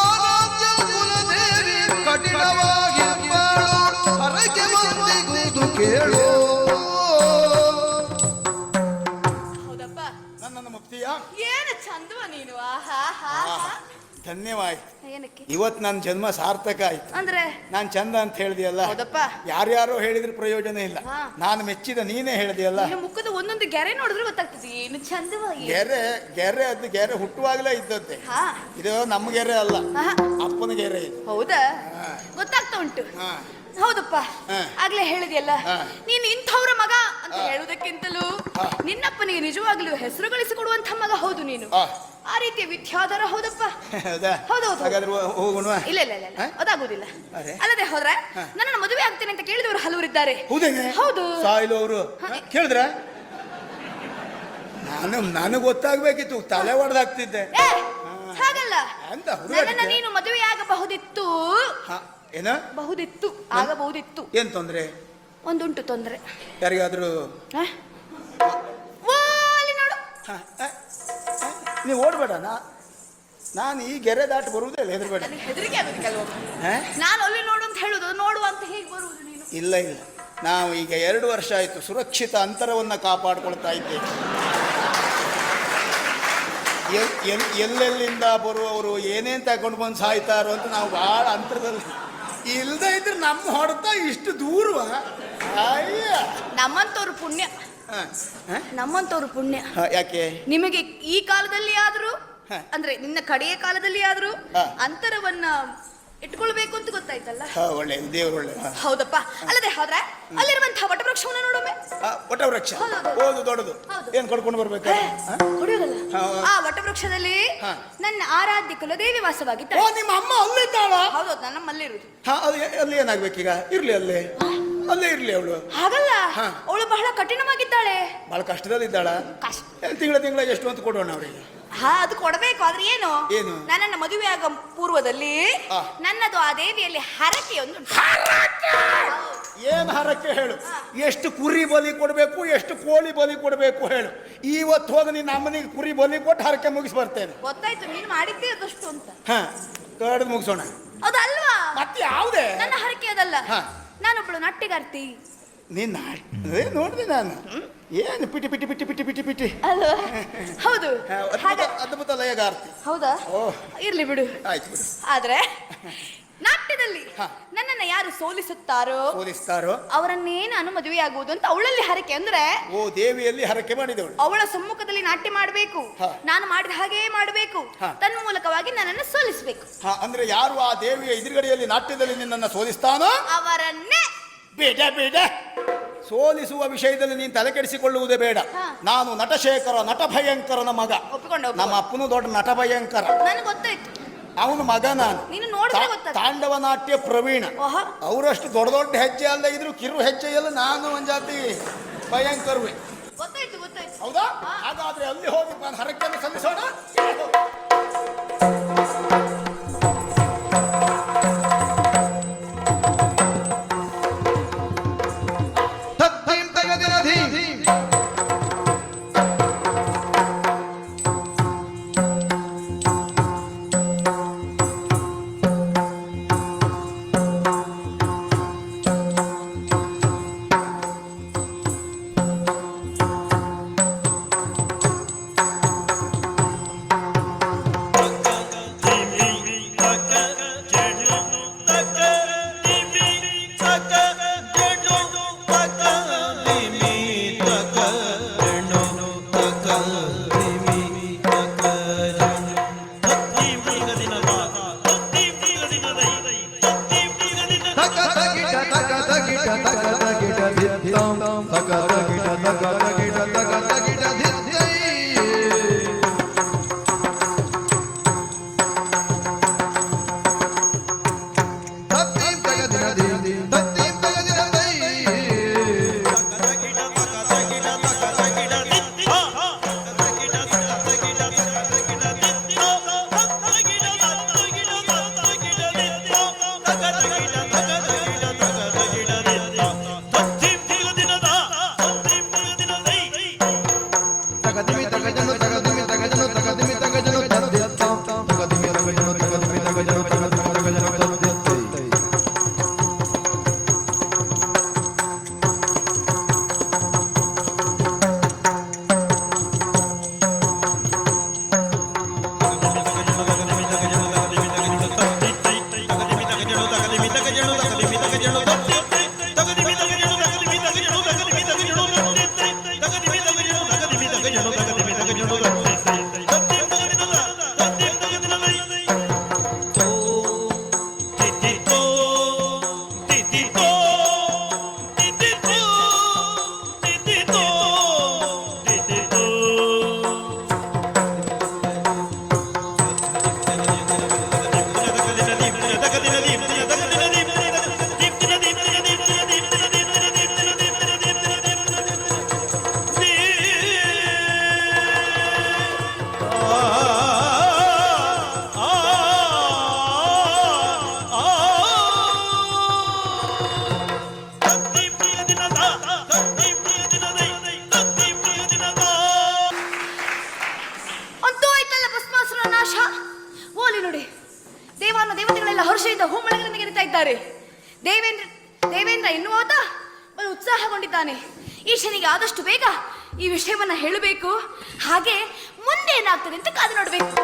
ಆರಾಧ್ಯ ಕುಲದೇವಿ ಕಠಿಣವಾಗಿ ಬಾಳು, ಹರಕೆ ಮಂದಿಗುವುದು ಕೇಳು. ಹೌದಪ್ಪ, ನನ್ನನ್ನು ಮುಕ್ತಿಯ ಏನು ಚಂದವ ನೀನು. ಆಹಾ ಹಾ ಹಾ. ಧನ್ಯವಾಯ್ತು. ಏನಕ್ಕೆ? ಇವತ್ತು ನನ್ನ ಜನ್ಮ ಸಾರ್ಥಕ ಆಯ್ತು. ಅಂದ್ರೆ ನಾನು ಚಂದ ಅಂತ ಹೇಳಿದೆಯಲ್ಲ, ಹೌದಪ್ಪ, ಯಾರ್ಯಾರೋ ಹೇಳಿದ್ರೆ ಪ್ರಯೋಜನ ಇಲ್ಲ. ಹಾ. ನಾನು ಮೆಚ್ಚಿದ ನೀನೇ ಹೇಳಿದೆಯಲ್ಲ. ನಿನ್ನ ಮುಖದ ಒಂದೊಂದು ಗೆರೆ ನೋಡಿದ್ರೆ ಗೊತ್ತಾಗ್ತದೆ ಏನು ಚಂದವ. ಗೆರೆ ಅದು ಗೆರೆ ಹುಟ್ಟುವಾಗಲೇ ಇದ್ದದ್ದೆ. ಹಾ. ಇದು ನಮ್ಮ ಗೆರೆ ಅಲ್ಲ, ಆಹಾ. ಅಪ್ಪನ ಗೆರೆ ಇದು. ಹೌದಾ? ಹಾ. ಗೊತ್ತಾಗ್ತಾ ಉಂಟು. ಹಾ. ಹೌದಪ್ಪ ಹಾ. ಆಗ್ಲೇ ಹೇಳಿದ್ಯಲ್ಲ ಹಾ. ನೀನು ಇಂಥವ್ರ ಮಗ ಅಂತ ಹೇಳುವುದಕ್ಕಿಂತಲೂ ನಿನ್ನಪ್ಪನಿಗೆ ನಿಜವಾಗ್ಲೂ ಹೆಸರು ಗಳಿಸಿಕೊಡುವಂತ ಮಗ ಹೌದು ನೀನು. ಹಾ. ಆ ರೀತಿಯ ವಿದ್ಯಾಧರ ಹೌದಪ್ಪ. ಹೌದಾ? ಹೌದೌದು. ಹಾಗಾದ್ರೆ ಹೋಗೋಣ. ಇಲ್ಲ ಇಲ್ಲ ಇಲ್ಲ ಇಲ್ಲ. ಹಾ? ಅದಾಗುದಿಲ್ಲ. ಅರೆ? ಅಲ್ಲದೆ ಹೋದ್ರೆ ನನ್ನನ್ನು ಮದುವೆ ಆಗ್ತೇನೆ ಅಂತ ಕೇಳಿದವರು ಹಲವರಿದ್ದಾರೆ. ಹೌದೇನೆ? ಹೌದು. ಸಾಯಿಲು ಅವರು ಕೇಳಿದ್ರ? ನನಗೆ ಗೊತ್ತಾಗ್ಬೇಕಿತ್ತು, ತಲೆ ಹೊಡೆದಾಗ್ತಿದ್ದೆ. ಏ, ಹಾಗಲ್ಲ. ಅಂತ ಹುಡುಗಾಟ. ನನ್ನನ್ನ ನೀನು ಮದುವೆಯಾಗಬಹುದಿತ್ತು. ಏನ ಬಹುದಿತ್ತು, ಆಗಬಹುದಿತ್ತು. ಏನ್ ತೊಂದ್ರೆ? ಒಂದುಂಟು ತೊಂದ್ರೆ. ಯಾರಿಗಾದ್ರೂ? ಆ? ಓ, ಅಲ್ಲಿ ನೋಡು. ನೀವು ಓಡ್ಬೇಡ, ನಾನು ಈ ಗೆರೆ ದಾಟಿ ಬರುವುದೇ ಇಲ್ಲ, ಹೆದರ್ಬೇಡ. ನನಗೆ ಹೆದರಿಕೆ ಆಗುತ್ತೆ ಕೆಲವೊಮ್ಮೆ. ನಾನು ಅಲ್ಲಿ ನೋಡು ಅಂತ ಹೇಳುದು, ನೋಡು ಅಂತ ಹೇಗೆ ಬರುವುದು ನೀನು? ಇಲ್ಲ ಇಲ್ಲ, ನಾವು ಈಗ 2 ವರ್ಷ ಆಯ್ತು ಸುರಕ್ಷಿತ ಅಂತರವನ್ನು ಕಾಪಾಡ್ಕೊಳ್ತಾ ಇದ್ದೇವೆ. ಎಲ್ಲೆಲ್ಲಿಂದ ಬರುವವರು ಏನೇನ್ ತಗೊಂಡು ಬಂದು ಸಾಯ್ತಾರೋ ಅಂತ ನಾವು ಬಹಳ ಅಂತರದಲ್ಲಿ. ಇಲ್ಲದೆ ಇದ್ರೆ ನಮ್ಮ ಹೊಡೆತ ಇಷ್ಟು ದೂರವ. ಅಯ್ಯ, ನಮ್ಮಂತವ್ರು ಪುಣ್ಯ. ನಮ್ಮಂತವ್ರು ಪುಣ್ಯ. ಯಾಕೆ? ನಿಮಗೆ ಈ ಕಾಲದಲ್ಲಿ ಆದ್ರೂ, ಅಂದ್ರೆ ನಿನ್ನ ಕಡೆಯ ಕಾಲದಲ್ಲಿ ಆದ್ರೂ ಅಂತರವನ್ನ ಇಟ್ಕೊಳ್ಬೇಕು ಅಂತ ಗೊತ್ತಾಯ್ತಲ್ಲ. ಒಳ್ಳೆ ದೇವ್ರು ಒಳ್ಳೆ. ಹೌದಪ್ಪ. ಅಲ್ಲದೆ ಹೋದ್ರೆ ಅಲ್ಲಿರುವಂತಹ ವಟವೃಕ್ಷವನ್ನ ನೋಡೊಮ್ಮೆ. ವಟವೃಕ್ಷ ಹೌದು, ದೊಡ್ಡದು. ಏನ್ ಕೊಡ್ಕೊಂಡು ಬರ್ಬೇಕಾ? ಕುಡಿಯೋದಲ್ಲ. ಆ ವಟವೃಕ್ಷದಲ್ಲಿ ನನ್ನ ಆರಾಧ್ಯ ಕುಲದೇವಿ ವಾಸವಾಗಿದ್ದಾಳೆ. ನಿಮ್ಮ ಅಮ್ಮ ಅಲ್ಲಿದ್ದಾಳ? ಹೌದು, ನನ್ನ ನಮ್ಮಲ್ಲಿರುವುದು. ಅಲ್ಲಿ ಏನಾಗ್ಬೇಕೀಗ? ಇರ್ಲಿ ಅಲ್ಲೇ ಇರ್ಲಿ ಅವಳು. ಹಾಗಲ್ಲ, ಅವಳು ಬಹಳ ಕಠಿಣವಾಗಿದ್ದಾಳೆ. ಬಹಳ ಕಷ್ಟದಲ್ಲಿದ್ದಾಳ. ತಿಂಗಳ ಎಷ್ಟು ಅಂತ ಕೊಡೋಣ ಅವರಿಗೆ? ಅದು ಕೊಡಬೇಕು. ಆದ್ರೆ ಏನು, ನನ್ನನ್ನು ಮದುವೆಯಾಗ ಪೂರ್ವದಲ್ಲಿ ನನ್ನದು ಆ ದೇವಿಯಲ್ಲಿ ಹರಕೆ ಒಂದು. ಏನ್ ಹರಕೆ ಹೇಳು? ಎಷ್ಟು ಕುರಿ ಬಲಿ ಕೊಡಬೇಕು, ಎಷ್ಟು ಕೋಳಿ ಬಲಿ ಕೊಡಬೇಕು ಹೇಳು. ಇವತ್ತು ಹೋಗಿ ನಿನ್ನ ಅಮ್ಮನಿಗೆ ಕುರಿ ಬಲಿ ಕೊಟ್ಟು ಹರಕೆ ಮುಗಿಸಿ ಬರ್ತೇನೆ. ಗೊತ್ತಾಯ್ತು, ನೀನು ಮಾಡಿದ್ದೇ ಅದಷ್ಟು ಅಂತ. ಕಡ್ದು ಮುಗಿಸೋಣ. ಅದಲ್ವಾ? ಮತ್ತೆ ಯಾವುದೇ ನನ್ನ ಹರಕೆ ಅದಲ್ಲ. ನಾನೊಬ್ಬಳು ನಟ್ಟಿಗಾರ್ತಿ. ನಿನ್ನ ನೋಡಿದೆ ನಾನು. ಏನು ಪಿಟಿ ಪಿಟಿ ಪಿಟಿ ಪಿಟಿ ಪಿಟಿ ಪಿಟಿ ಅಲ್ವಾ? ಹೌದು, ಅದ್ಭುತ ಲಯಗಾರ್ತಿ. ಹೌದಾ? ಇರ್ಲಿ ಬಿಡು. ಆಯ್ತು ಬಿಡು. ಆದ್ರೆ ನಾಟ್ಯದಲ್ಲಿ ನನ್ನನ್ನ ಯಾರು ಸೋಲಿಸ್ತಾರೋ ಅವರನ್ನೇ ನಾನು ಮದುವೆಯಾಗುವುದು ಅಂತ ಅವಳಲ್ಲಿ ಹರಕೆ. ಅಂದ್ರೆ ದೇವಿಯಲ್ಲಿ ಹರಕೆ ಮಾಡಿದವಳು. ಅವಳ ಸಮ್ಮುಖದಲ್ಲಿ ನಾಟ್ಯ ಮಾಡಬೇಕು, ನಾನು ಮಾಡಿದ ಹಾಗೇ ಮಾಡಬೇಕು, ತನ್ಮೂಲಕವಾಗಿ ನನ್ನನ್ನು ಸೋಲಿಸಬೇಕು. ಅಂದ್ರೆ ಯಾರು ಆ ದೇವಿಯ ಎದುರುಗಡೆಯಲ್ಲಿ ನಾಟ್ಯದಲ್ಲಿ ನಿನ್ನನ್ನು ಸೋಲಿಸ್ತಾನೋ ಅವರನ್ನೇ. ಬೇಡ, ಸೋಲಿಸುವ ವಿಷಯದಲ್ಲಿ ನೀನು ತಲೆ ಕೆಡಿಸಿಕೊಳ್ಳುವುದೇ ಬೇಡ. ನಾನು ನಟಶೇಖರ, ನಟ ಭಯಂಕರನ ಮಗ. ನಮ್ಮ ಅಪ್ಪನು ದೊಡ್ಡ ನಟ ಭಯಂಕರ. ನನಗೆ ಗೊತ್ತಾಯ್ತು, ಅವನ ಮಗ ನಾನು. ನೀನು ನೋಡಿದ್ರೆ ಗೊತ್ತಾಯ್ತು. ತಾಂಡವ ನಾಟ್ಯ ಪ್ರವೀಣ. ಅವರಷ್ಟು ದೊಡ್ಡ ದೊಡ್ಡ ಹೆಜ್ಜೆ ಅಲ್ಲ ಇದ್ರು, ಕಿರು ಹೆಜ್ಜೆ ಎಲ್ಲ ನಾನು ಒಂದ್ ಜಾತಿ ಭಯಂಕರವೇ. ಗೊತ್ತಾಯ್ತು. ಹೌದಾ? ಹಾಗಾದ್ರೆ ಅಲ್ಲಿ ಹೋಗಿ ನಾನು ಹರಕೆಯನ್ನು ಸಲ್ಲಿಸೋಣ. ನೋಡಿ, ದೇವಾನು ದೇವತೆಗಳೆಲ್ಲ ಹರ್ಷದಿಂದ ಹೂಮಳೆಗಳನ್ನು ಗೆರಿತಾ ಇದ್ದಾರೆ. ದೇವೇಂದ್ರ ಎನ್ನುವಾತ ಬಲು ಉತ್ಸಾಹಗೊಂಡಿದ್ದಾನೆ. ಈಶನಿಗೆ ಆದಷ್ಟು ಬೇಗ ಈ ವಿಷಯವನ್ನ ಹೇಳಬೇಕು. ಹಾಗೆ ಮುಂದೆ ಏನಾಗ್ತದೆ ಅಂತ ಕಾದು ನೋಡಬೇಕು.